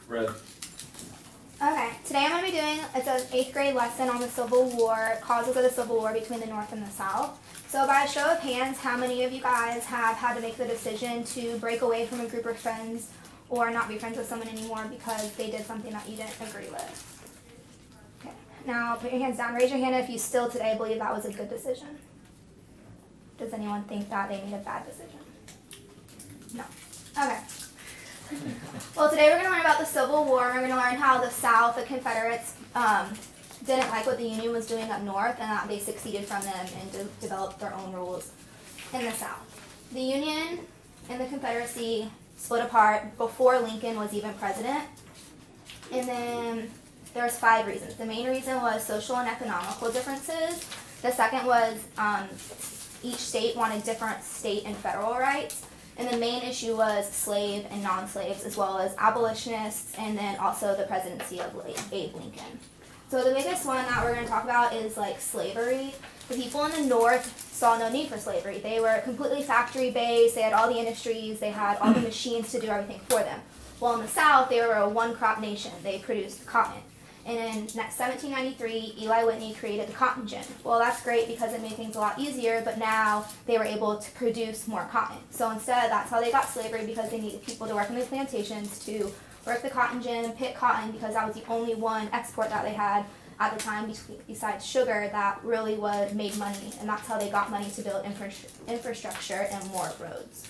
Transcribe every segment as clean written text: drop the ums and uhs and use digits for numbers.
Red. Okay, today I'm going to be doing, it's an 8th grade lesson on the Civil War, causes of the Civil War between the North and the South. So by a show of hands, how many of you guys have had to make the decision to break away from a group of friends or not be friends with someone anymore because they did something that you didn't agree with? Okay, now put your hands down. Raise your hand if you still today believe that was a good decision. Does anyone think that they made a bad decision? No. Okay. Well, today we're going to learn about the Civil War. We're going to learn how the South, the Confederates, didn't like what the Union was doing up north and that they succeeded from them and developed their own rules in the South. The Union and the Confederacy split apart before Lincoln was even president. And then there's 5 reasons. The main reason was social and economical differences. The second was each state wanted different state and federal rights. And the main issue was slave and non-slaves, as well as abolitionists, and then also the presidency of Abe Lincoln. So the biggest one that we're going to talk about is like slavery. The people in the North saw no need for slavery. They were completely factory-based. They had all the industries. They had all the machines to do everything for them. While in the South, they were a one-crop nation. They produced cotton. And in 1793, Eli Whitney created the cotton gin. Well, that's great because it made things a lot easier, but now they were able to produce more cotton. So instead, that's how they got slavery, because they needed people to work in the plantations to work the cotton gin, pick cotton, because that was the only one export that they had at the time besides sugar that really made money. And that's how they got money to build infrastructure and more roads.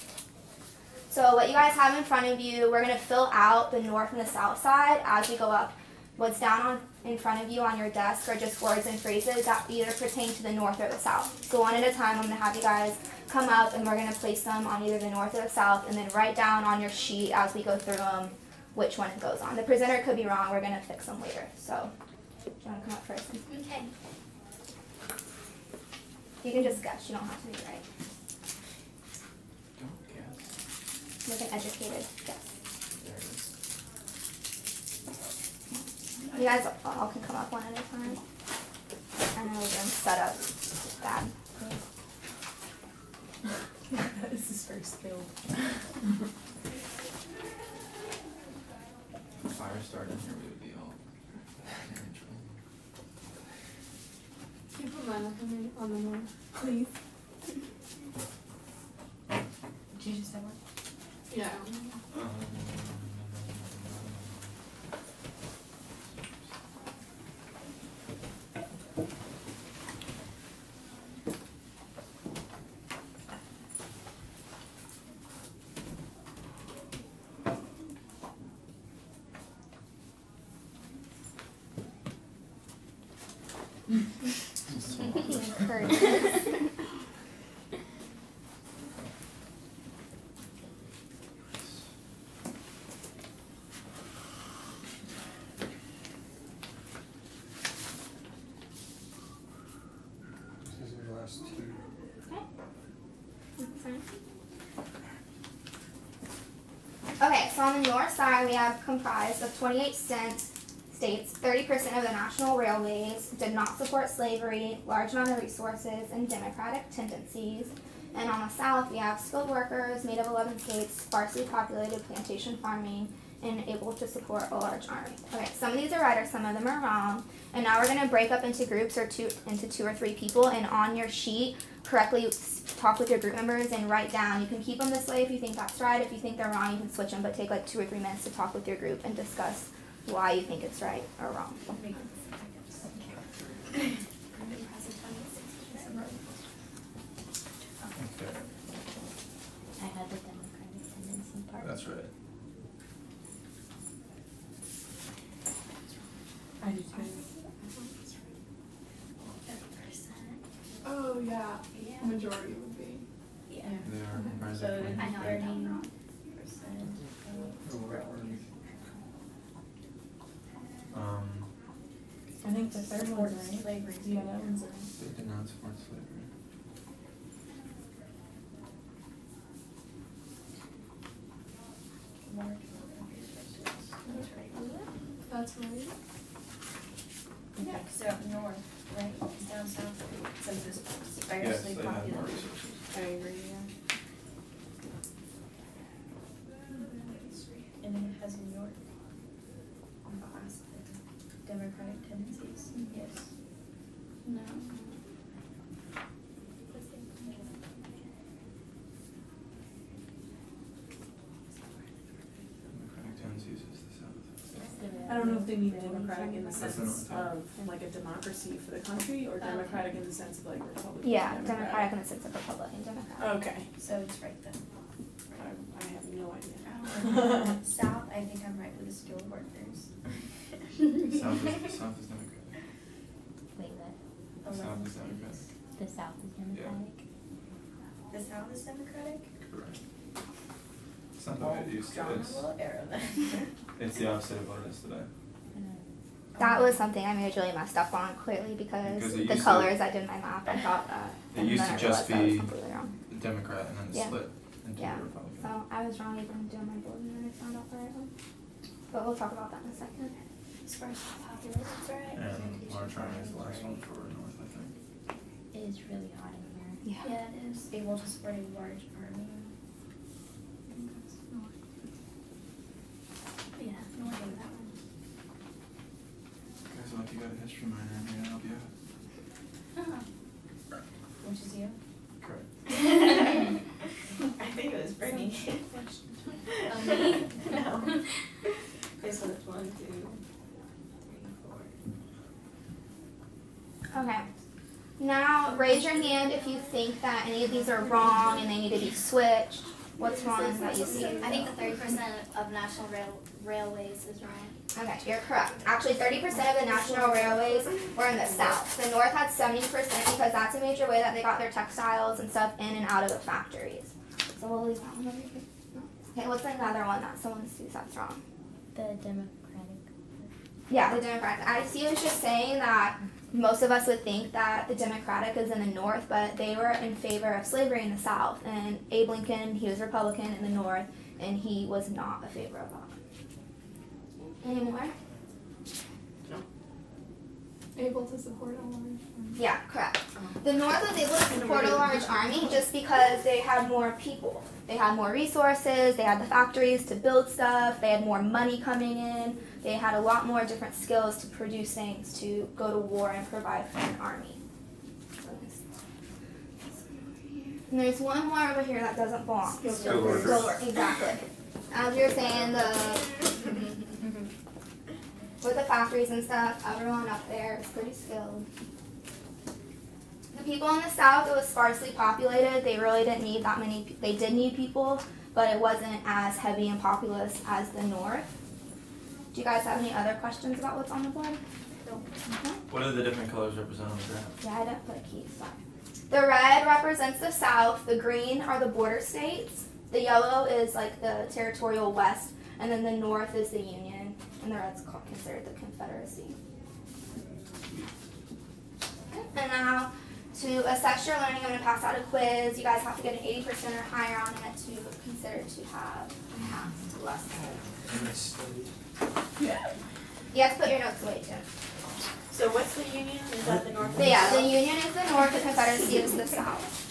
So what you guys have in front of you, we're going to fill out the North and the South side as we go up. What's down in front of you on your desk are just words and phrases that either pertain to the North or the South. So one at a time, I'm going to have you guys come up and we're going to place them on either the North or the South, and then write down on your sheet as we go through them which one it goes on. The presenter could be wrong. We're going to fix them later. So do you want to come up first? Okay. You can just guess. You don't have to be right. Don't guess. Make an educated guess. There it is. You guys all can come up one at a time. I know we're going to set up bad. This is very skilled. If a fire started in here, we would be all in trouble. Can you put mine on the North, please? Did you just have one? Yeah. Okay, so on the north side, we have comprised of 28 states, 30% of the national railways did not support slavery, large amount of resources, and democratic tendencies. And on the south, we have skilled workers, made of 11 states, sparsely populated plantation farming, and able to support a large army. Okay, some of these are right or some of them are wrong. And now we're going to break up into groups or into 2 or 3 people, and on your sheet, correctly talk with your group members and write down. You can keep them this way if you think that's right. If you think they're wrong, you can switch them, but take like 2 or 3 minutes to talk with your group and discuss why you think it's right or wrong. Okay. I had the democratic tendency part. That's right. I do too. Oh, yeah. Majority would be. Yeah. They are comprised So of I know 30%. I think the third one, right? Slavery. Yeah, that one's a. They did not support slavery. That's right. Yeah, so up north, right, it's down south, since it's Yes, sparsely they have more populated. resources. I agree, yeah. And then it has New York. tendencies? Yes. No. Democratic tendencies is the South. I don't know if they mean democratic in the That's sense the North. of like a democracy for the country, or democratic in the sense of like Republican. Yeah, Democratic in the sense of Republican Democrat. Okay, So it's right then. I have no idea. South, I think I'm right with the skilled workers. South is Democratic. Wait, what? South is Democratic. The South is Democratic? The South is Democratic? Correct. It's not the way it used to. Drawn a little arrow then. It's the opposite of what it is today. That was something I majorly messed up on, clearly, because Because it the used to- colors I did in my map, I thought that. It and used then to I just realized I was be completely wrong. the Democrat and then Yeah. split into Yeah, the Republican. so I was wrong even doing my board, and then I found out the right one. But we'll talk about that in a second. As far as how popular it's right. And Marchand is the last one for North, I think. It is really hot in here. Yeah, it is. Able to support a large army. Yeah, no idea that one. Guys, well, if you got a history minor, I may help you out. Which is you? Correct. I think it was Brittany. Me? No. Okay, so it's 1, 2, 3, 4. Okay. Now, raise your hand if you think that any of these are wrong and they need to be switched. What's wrong that you see? I think the 30% of national railways is wrong. Okay, you're correct. Actually, 30% of the national railways were in the south. The north had 70% because that's a major way that they got their textiles and stuff in and out of the factories. So we'll leave that one over here. Okay, what's another one that someone sees that's wrong? The Democratic. Yeah, the Democratic. I see was just saying that most of us would think that the Democratic is in the north, but they were in favor of slavery in the south. And Abe Lincoln, he was Republican in the north, and he was not a favor of that. Any more? Able to support a large. Yeah, correct. The North was able to support a large army just because they had more people. They had more resources, they had the factories to build stuff, they had more money coming in, they had a lot more different skills to produce things, to go to war and provide for an army. And there's one more over here that doesn't belong. Skilled workers. Skilled work, exactly. As you're saying, with the factories and stuff, everyone up there is pretty skilled. The people in the south, it was sparsely populated. They really didn't need that many. They did need people, but it wasn't as heavy and populous as the north. Do you guys have any other questions about what's on the board? No. Okay. What do the different colors represent on the graph? Yeah, I didn't put keys. Sorry. The red represents the south. The green are the border states. The yellow is like the territorial west, and then the north is the Union, and the red's considered the Confederacy. Okay. And now, to assess your learning, I'm going to pass out a quiz. You guys have to get an 80% or higher on it to consider to have a pass to lesson. Yeah. You have to put your notes away too. So what's the Union? Is that the North? But yeah, the Union is the north, the Confederacy is the south.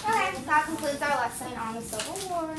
Okay, that concludes our lesson on the Civil War.